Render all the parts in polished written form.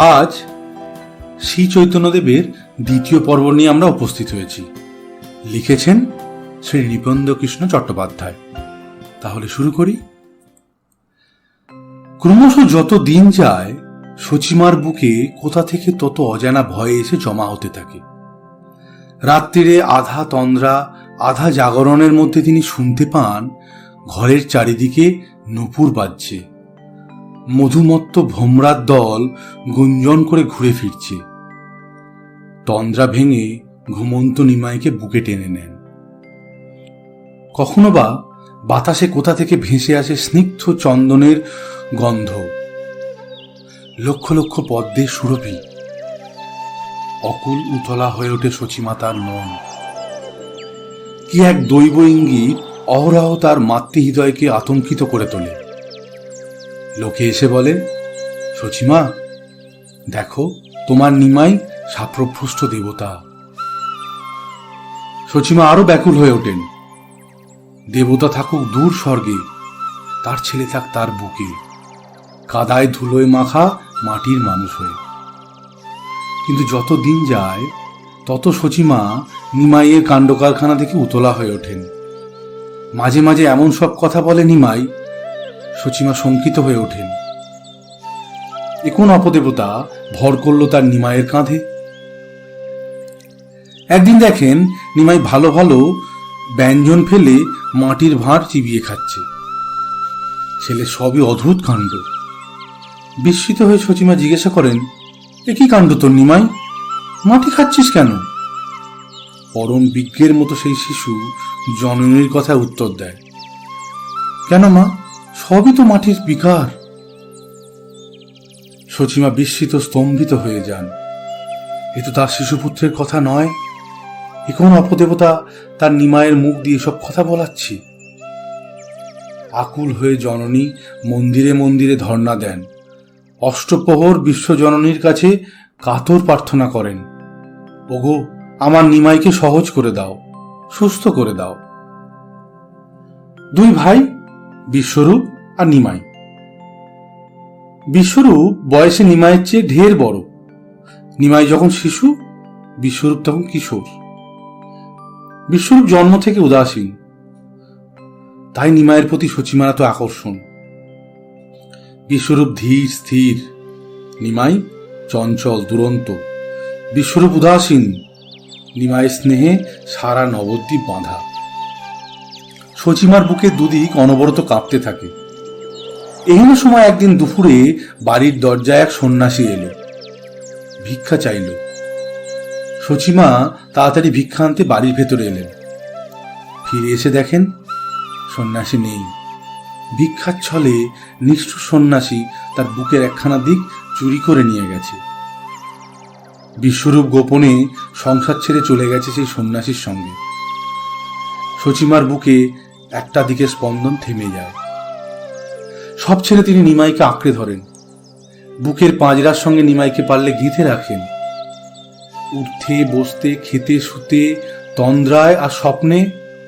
আজ শ্রী চৈতন্যদেবের দ্বিতীয় পর্ব নিয়ে আমরা উপস্থিত হয়েছি। লিখেছেন শ্রী নৃপেন্দ্রকৃষ্ণ চট্টোপাধ্যায়। তাহলে শুরু করি। ক্রমশ যত দিন যায় সচিমার বুকে কোথা থেকে তত অজানা ভয়ে এসে জমা হতে থাকে। রাত্রিরে আধা তন্দ্রা আধা জাগরণের মধ্যে তিনি শুনতে পান ঘরের চারিদিকে নূপুর বাজছে, মধুমত্ত ভোমরার দল গুঞ্জন করে ঘুরে ফিরছে। তন্দ্রা ভেঙে ঘুমন্ত নিমাইকে বুকে টেনে নেন। কখনো বা বাতাসে কোথা থেকে ভেসে আসে স্নিগ্ধ চন্দনের গন্ধ, লক্ষ লক্ষ পদ্মের সুরভি। অকুল উতলা হয়ে ওঠে সচিমাতার মন। কি এক দৈব ইঙ্গিত অহরহ তার মাতৃহৃদয়কে আতঙ্কিত করে তোলে। লোকে এসে বলে, সচিমা দেখো, তোমার নিমাই সাপ্রভ্রষ্ট দেবতা। সচিমা আরো ব্যাকুল হয়ে ওঠেন। দেবতা থাকুক দূর স্বর্গে, তার ছেলে থাক তার বুকে, কাদায় ধুলোয় মাখা মাটির মানুষ হয়ে। কিন্তু যত দিন যায় তত সচিমা নিমাইয়ের কাণ্ড কারখানা থেকে উতলা হয়ে ওঠেন। মাঝে মাঝে এমন সব কথা বলে নিমাই, সচিমা শঙ্কিত হয়ে ওঠেন। এ কোন অপদেবতা ভর করল তার নিমাইয়ের কাঁধে? একদিন দেখেন নিমাই ভালো ভালো ব্যঞ্জন ফেলে মাটির ভাঁড় চিবিয়ে খাচ্ছে। ছেলে সবই অদ্ভুত কাণ্ড। বিস্মিত হয়ে সচিমা জিজ্ঞাসা করেন, এ কি কাণ্ড তোর নিমাই, মাটি খাচ্ছিস কেন? পরম বিজ্ঞের মতো সেই শিশু জননীর কথা উত্তর দেয়, কেন মা, সবই তো মাটির বিকার। সচিমা বিস্মিত স্তম্ভিত হয়ে যান। এ তো তার শিশুপুত্রের কথা নয়। এ কোন অপদেবতা তার নিমাইয়ের মুখ দিয়ে সব কথা বলাচ্ছি? আকুল হয়ে জননী মন্দিরে মন্দিরে ধর্ণা দেন। অষ্টপ্রহর বিশ্বজননীর কাছে কাতর প্রার্থনা করেন, ওগো আমার নিমাইকে সহজ করে দাও, সুস্থ করে দাও। দুই ভাই, বিশ্বরূপ আর নিমাই। বিশ্বরূপ বয়সে নিমাইয়ের চেয়ে ঢের বড়। নিমাই যখন শিশু, বিশ্বরূপ তখন কিশোর। বিশ্বরূপ জন্ম থেকে উদাসীন, তাই নিমাইয়ের প্রতি সচিমার এত আকর্ষণ। বিশ্বরূপ ধীর স্থির, নিমাই চঞ্চল দুরন্ত। বিশ্বরূপ উদাসীন, নিমাইয়ের স্নেহে সারা নবদ্বীপ বাঁধা। সচিমার বুকে দুদিক অনবরত কাঁপতে থাকে। এহেন সময় একদিন দুপুরে বাড়ির দরজায় এক সন্ন্যাসী এলো, ভিক্ষা চাইল। সচিমা তাড়াতাড়ি ভিক্ষা আনতে বাড়ির ভেতরে এলেন। ফিরে এসে দেখেন সন্ন্যাসী নেই। ভিক্ষার ছলে নিষ্ঠুর সন্ন্যাসী তার বুকের একখানা দিক চুরি করে নিয়ে গেছে। বিশ্বরূপ গোপনে সংসার ছেড়ে চলে গেছে সেই সন্ন্যাসীর সঙ্গে। সচিমার বুকে একটা দিকে স্পন্দন থেমে যায়। সব ছেড়ে তিনি নিমাইকে আঁকড়ে ধরেন। বুকের পাঁজরার সঙ্গে নিমাইকে পারলে গিঁথে রাখেন। উঠতে বসতে খেতে শুতে তন্দ্রায় আর স্বপ্নে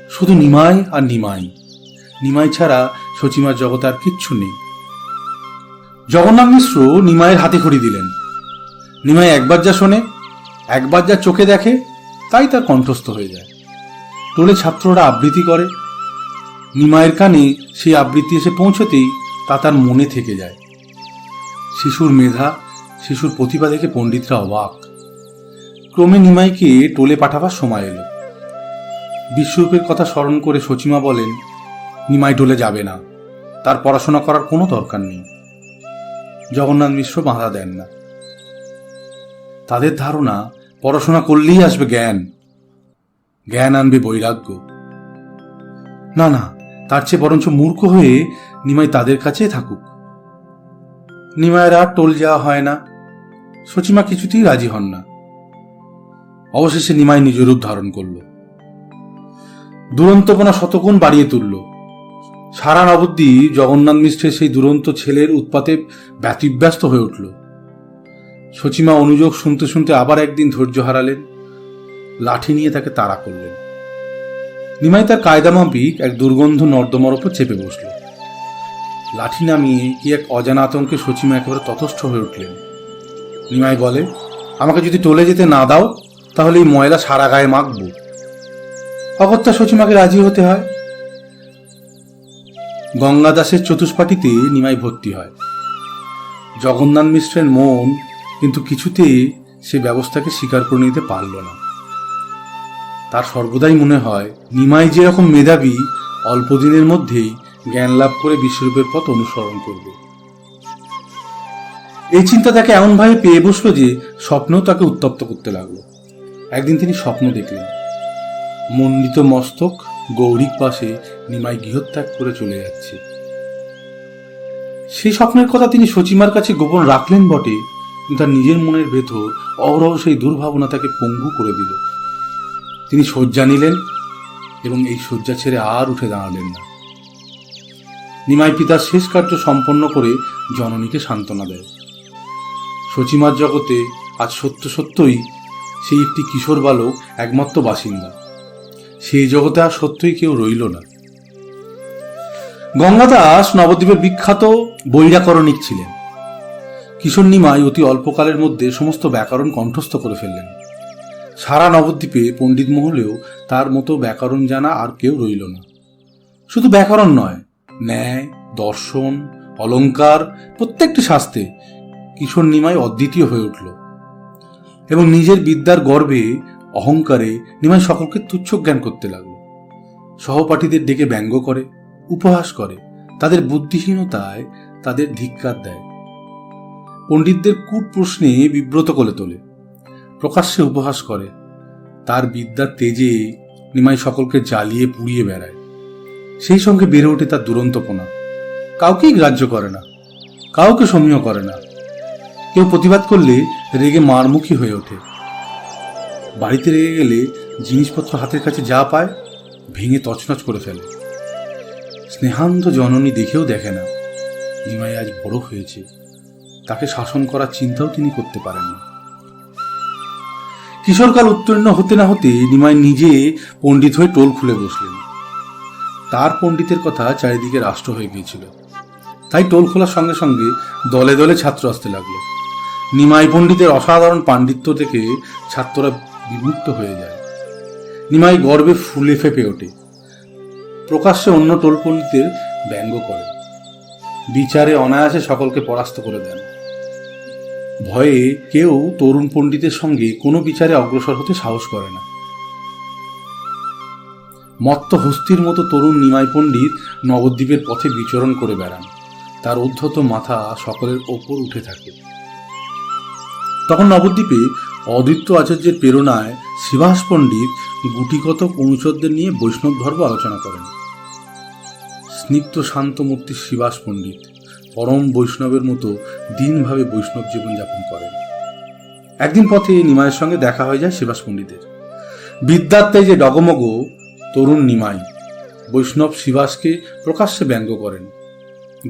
শুধু নিমাই আর নিমাই। নিমাই ছাড়া সচিমার জগৎ আর কিচ্ছু নেই। জগন্নাথ মিশ্র নিমাইয়ের হাতে খড়ি দিলেন। নিমাই একবার যা শোনে, একবার যা চোখে দেখে, তাই তার কণ্ঠস্থ হয়ে যায়। টোলে ছাত্ররা আবৃত্তি করে। নিমাইয়ের কানে সেই আবৃত্তি এসে পৌঁছতেই তা তার মনে থেকে যায়। শিশুর মেধা, শিশুর প্রতিভা দেখে পণ্ডিতরা অবাক। ক্রমে নিমাইকে টোলে পাঠাবার সময় এলো। বিশ্বরূপের কথা স্মরণ করে সচিমা বলেন, নিমাই টোলে যাবে না, তার পড়াশোনা করার কোনো দরকার নেই। জগন্নাথ মিশ্র বাধা দেন না। তাদের ধারণা পড়াশোনা করলেই আসবে জ্ঞান, জ্ঞান আনবে বৈরাগ্য। না না, তার চেয়ে বরঞ্চ মূর্খ হয়ে নিমাই তাদের কাছে থাকুক। নিমাইয়ের আর টোল যাওয়া হয় না। সচিমা কিছুতেই রাজি হন না। অবশেষে নিমাই নিজ রূপ ধারণ করল। দুরন্তপনা শতগুণ বাড়িয়ে তুলল। সারা নবদ্বীপ জগন্নাথ মিশ্রের সেই দুরন্ত ছেলের উৎপাতে ব্যতিব্যস্ত হয়ে উঠল। সচিমা অনুযোগ শুনতে শুনতে আবার একদিন ধৈর্য হারালেন। লাঠি নিয়ে তাকে তাড়া করলেন। নিমাই তার কায়দামাফিক এক দুর্গন্ধ নর্দমার ওপর চেপে বসল। লাঠি নামিয়ে কি এক অজানা আতঙ্কে সচিমা একেবারে ততস্থ হয়ে উঠলেন। নিমাই বলে, আমাকে যদি টলে যেতে না দাও তাহলে এই ময়লা সারা গায়ে মাখবো। অগত্যা সচিমাকে রাজি হতে হয়। গঙ্গা দাসের চতুষ্পাটিতে নিমাই ভর্তি হয়। জগন্নাথ মিশ্রের মন কিন্তু কিছুতেই সে ব্যবস্থাকে স্বীকার করে নিতে পারল না। তার সর্বদাই মনে হয় নিমাই যেরকম মেধাবী, অল্প দিনের মধ্যেই জ্ঞান লাভ করে বিশ্বরূপের পথ অনুসরণ করবে। এই চিন্তা তাকে এমনভাবে পেয়ে বসলো যে স্বপ্নও তাকে উত্তপ্ত করতে লাগলো। একদিন তিনি স্বপ্ন দেখলেন, মণ্ডিত মস্তক গৌরিক পাশে নিমাই গৃহত্যাগ করে চলে যাচ্ছে। সেই স্বপ্নের কথা তিনি সচিমার কাছে গোপন রাখলেন বটে, কিন্তু তার নিজের মনের ভেতর অহরহ সেই দুর্ভাবনা তাকে পঙ্গু করে দিল। তিনি শয্যা নিলেন এবং এই শয্যা ছেড়ে আর উঠে দাঁড়ালেন না। নিমাই পিতার শেষ কার্য সম্পন্ন করে জননীকে সান্ত্বনা দেয়। সচিমার জগতে আজ সত্য সত্যই সেই একটি কিশোর বালক একমাত্র বাসিন্দা। সেই জগতে আর সত্যই কেউ রইল না। গঙ্গাদাস নবদ্বীপের বিখ্যাত বৈরাকরণিক ছিলেন। কিশোর নিমাই অতি অল্পকালের মধ্যে সমস্ত ব্যাকরণ কণ্ঠস্থ করে ফেললেন। সারা নবদ্বীপে পণ্ডিত মহলেও তার মতো ব্যাকরণ জানা আর কেউ রইল না। শুধু ব্যাকরণ নয়, ন্যায়, দর্শন, অলঙ্কার, প্রত্যেকটি শাস্ত্রে কিশোর নিমাই অদ্বিতীয় হয়ে উঠল। এবং নিজের বিদ্যার গর্বে, অহংকারে নিমাই সকলকে তুচ্ছ জ্ঞান করতে লাগলো। সহপাঠীদের ডেকে ব্যঙ্গ করে, উপহাস করে, তাদের বুদ্ধিহীনতায় তাদের ধিক্কার দেয়। পণ্ডিতদের কূট প্রশ্নে বিব্রত করে তোলে, প্রকাশ্যে উপহাস করে। তার বিদ্যার তেজে নিমাই সকলকে জ্বালিয়ে পুড়িয়ে বেড়ায়। সেই সঙ্গে বেড়ে ওঠে তার দুরন্তপনা। কাউকেই গ্রাহ্য করে না, কাউকে সমীহ করে না। কেউ প্রতিবাদ করলে রেগে মারমুখী হয়ে ওঠে। বাড়িতে রেগে গেলে জিনিসপত্র হাতের কাছে যা পায় ভেঙে তছনছ করে ফেলে। স্নেহান্ধ জননী দেখেও দেখে না নিমাই আজ বড় হয়েছে, তাকে শাসন করার চিন্তাও তিনি করতে পারেন না। কিশোরকাল উত্তীর্ণ হতে না হতে নিমাই নিজে পণ্ডিত হয়ে টোল খুলে বসলেন। তার পণ্ডিতের কথা চারিদিকে রাষ্ট্র হয়ে গিয়েছিল। তাই টোল খোলার সঙ্গে সঙ্গে দলে দলে ছাত্র আসতে লাগলো। নিমাই পণ্ডিতের অসাধারণ পাণ্ডিত্য থেকে ছাত্ররা বিমুক্ত হয়ে যায়। নিমাই গর্বে ফুলে ফেপে ওঠে। প্রকাশ্যে অন্য টোল পণ্ডিতের ব্যঙ্গ করে, বিচারে অনায়াসে সকলকে পরাস্ত করে দেন। ভয়ে কেউ তরুণ পণ্ডিতের সঙ্গে কোনো বিচারে অগ্রসর হতে সাহস করে না। মত্ত হস্তির মতো তরুণ নিমাই পণ্ডিত নবদ্বীপের পথে বিচরণ করে বেড়ান। তার উদ্ধত মাথা সকলের ওপর উঠে থাকে। তখন নবদ্বীপে অদ্বৈত আচার্যের প্রেরণায় শিবাস পণ্ডিত গুটিকতক অনুচরদের নিয়ে বৈষ্ণব ধর্ম আলোচনা করেন। স্নিগ্ধ শান্তমূর্তি শিবাস পণ্ডিত পরম বৈষ্ণবের মতো দিনভাবে বৈষ্ণব জীবনযাপন করেন। একদিন পথে নিমাইয়ের সঙ্গে দেখা হয়ে যায় শিবাস পণ্ডিতের। বিদ্যার্থে যে ডগমগ তরুণ নিমাই বৈষ্ণব শিবাসকে প্রকাশ্যে ব্যঙ্গ করেন।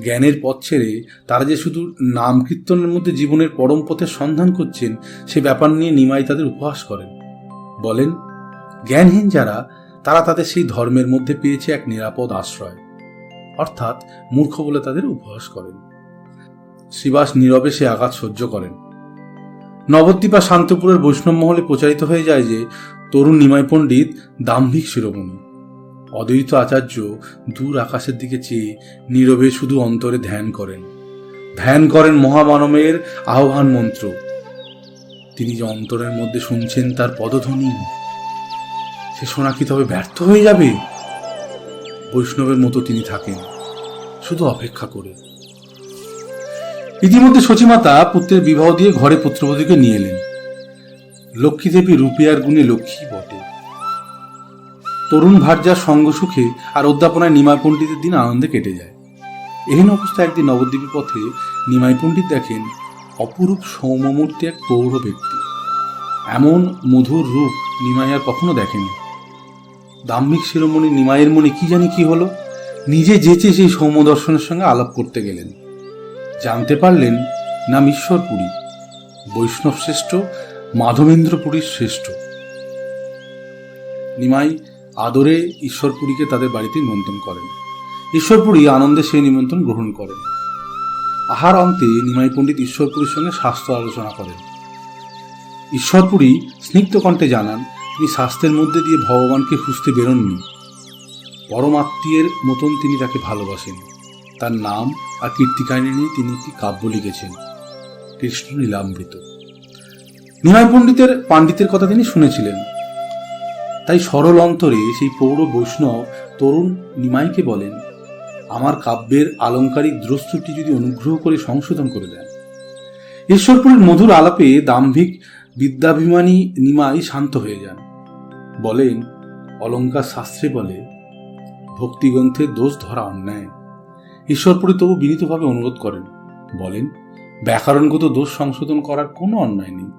জ্ঞানের পথ ছেড়ে তারা যে শুধু নাম কীর্তনের মধ্যে জীবনের পরম পথের সন্ধান করছেন সে ব্যাপার নিয়ে নিমাই তাদের উপহাস করেন। বলেন, জ্ঞানহীন যারা তারা তাদের সেই ধর্মের মধ্যে পেয়েছে এক নিরাপদ আশ্রয়, অর্থাৎ মূর্খ বলে তাদের উপহাস করেন। শিবাস নীরবে সে আঘাত সহ্য করেন। নবদ্বীপ আর শান্তপুরের বৈষ্ণব মহলে প্রচারিত হয়ে যায় যে তরুণ নিমাই পণ্ডিত দাম্ভিক শিরোমণি। অদ্বৈত আচার্য দূর আকাশের দিকে চেয়ে নীরবে শুধু অন্তরে ধ্যান করেন মহামানবের আহ্বান মন্ত্র। তিনি যে অন্তরের মধ্যে শুনছেন তার পদধ্বনি, সে শোনা কি তবে ব্যর্থ হয়ে যাবে? বৈষ্ণবের মতো তিনি থাকেন, শুধু অপেক্ষা করে। ইতিমধ্যে সচিমাতা পুত্রের বিবাহ দিয়ে ঘরে পুত্রবধূকে নিয়ে এলেন। লক্ষ্মীদেবী রূপিয়ার গুণে লক্ষ্মী বটে। তরুণ ভার্যার সঙ্গ সুখে আর অধ্যাপনায় নিমাই পণ্ডিতের দিন আনন্দে কেটে যায়। এহেন অবস্থায় একদিন নবদ্বীপের পথে নিমাই পণ্ডিত দেখেন অপরূপ সৌম্যমূর্তি এক প্রৌঢ় ব্যক্তি। এমন মধুর রূপ নিমাই আর কখনো দেখেনি। দাম্ভিক শিরোমণি নিমাইয়ের মনে কি জানি কি হলো, নিজে যেচে সেই সৌম্য দর্শনের সঙ্গে আলাপ করতে গেলেন। জানতে পারলেন নাম ঈশ্বরপুরী, বৈষ্ণব শ্রেষ্ঠ, মাধবেন্দ্রপুরীর শ্রেষ্ঠ। নিমাই আদরে ঈশ্বরপুরীকে তাদের বাড়িতে নিমন্ত্রণ করেন। ঈশ্বরপুরী আনন্দে সেই নিমন্ত্রণ গ্রহণ করেন। আহার অন্তে নিমাই পণ্ডিত ঈশ্বরপুরীর সঙ্গে শাস্ত্র আলোচনা করেন। ঈশ্বরপুরী স্নিগ্ধ কণ্ঠে জানান তিনি শাস্ত্রের মধ্যে দিয়ে ভগবানকে খুঁজতে বেরোননি, পরমাত্মীয়ের মতন তিনি তাকে ভালোবাসেন। তার নাম আর কীর্তিকাহিনী নিয়ে তিনি একটি কাব্য লিখেছেন, কৃষ্ণ লীলামৃত। নিমাই পাণ্ডিতের কথা তিনি শুনেছিলেন, তাই সরল অন্তরে সেই পৌর বৈষ্ণব তরুণ নিমাইকে বলেন, আমার কাব্যের আলংকারিক দ্রষ্টটি যদি অনুগ্রহ করে সংশোধন করে দেন। ঈশ্বরপুরীর মধুর আলাপে দাম্ভিক বিদ্যাভিমানী নিমাই শান্ত হয়ে যান। বলেন, অলঙ্কার শাস্ত্রে বলে ভক্তিগ্রন্থের দোষ ধরা অন্যায়। ঈশ্বরপুরী তবু বিনীতভাবে অনুরোধ করেন, বলেন, ব্যাকরণগত দোষ সংশোধন করার কোনো অন্যায় নেই।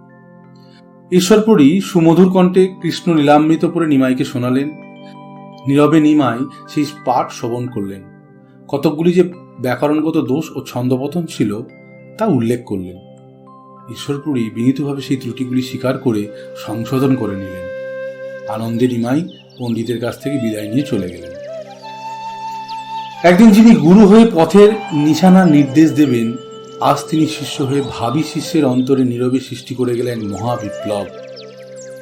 ঈশ্বরপুরী সুমধুর কণ্ঠে কৃষ্ণ লীলামৃত পড়ে নিমাইকে শোনালেন। নীরবে নিমাই সেই পাঠ শ্রবণ করলেন। কতকগুলি যে ব্যাকরণগত দোষ ও ছন্দপতন ছিল তা উল্লেখ করলেন। ঈশ্বরপুরী বিনীতভাবে সেই ত্রুটিগুলি স্বীকার করে সংশোধন করে নিলেন। আনন্দে নিমাই পণ্ডিতের কাছ থেকে বিদায় নিয়ে চলে গেলেন। একদিন যিনি গুরু হয়ে পথের নিশানা নির্দেশ দেবেন, আজ তিনি শিষ্য হয়ে ভাবী শিষ্যের অন্তরে নীরবে সৃষ্টি করে গেলেন মহাবিপ্লব।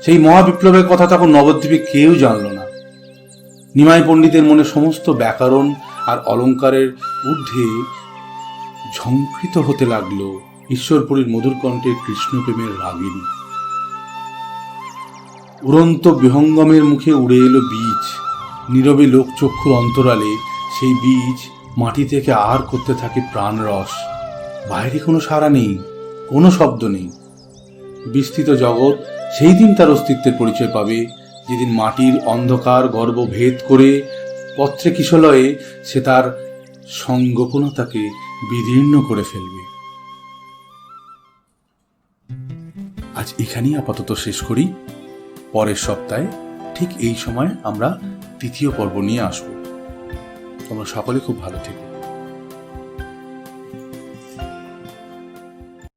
সেই মহাবিপ্লবের কথা তখন নবদ্বীপে কেউ জানল না। নিমাই পণ্ডিতের মনে সমস্ত ব্যাকরণ আর অলঙ্কারের ঊর্ধ্বে ঝঙ্কৃত হতে লাগল ঈশ্বরপুরীর মধুর কণ্ঠের কৃষ্ণপ্রেমের রাগিনী। উড়ন্ত বিহঙ্গমের মুখে উড়ে এলো বীজ। নীরবে লোকচক্ষুর অন্তরালে সেই বীজ মাটি থেকে আহার করতে থাকে প্রাণরস। বাইরে কোনো সাড়া নেই, কোনো শব্দ নেই। বিস্তৃত জগৎ সেই দিন তার অস্তিত্বের পরিচয় পাবে, যেদিন মাটির অন্ধকার গর্ভ ভেদ করে পত্রে কিশলয়ে সে তার সংগোপনতাকে বিদীর্ণ করে ফেলবে। আজ এখানেই আপাতত শেষ করি। পরের সপ্তাহে ঠিক এই সময় আমরা তৃতীয় পর্ব নিয়ে আসব। তোমরা সকলে খুব ভালো থেকো।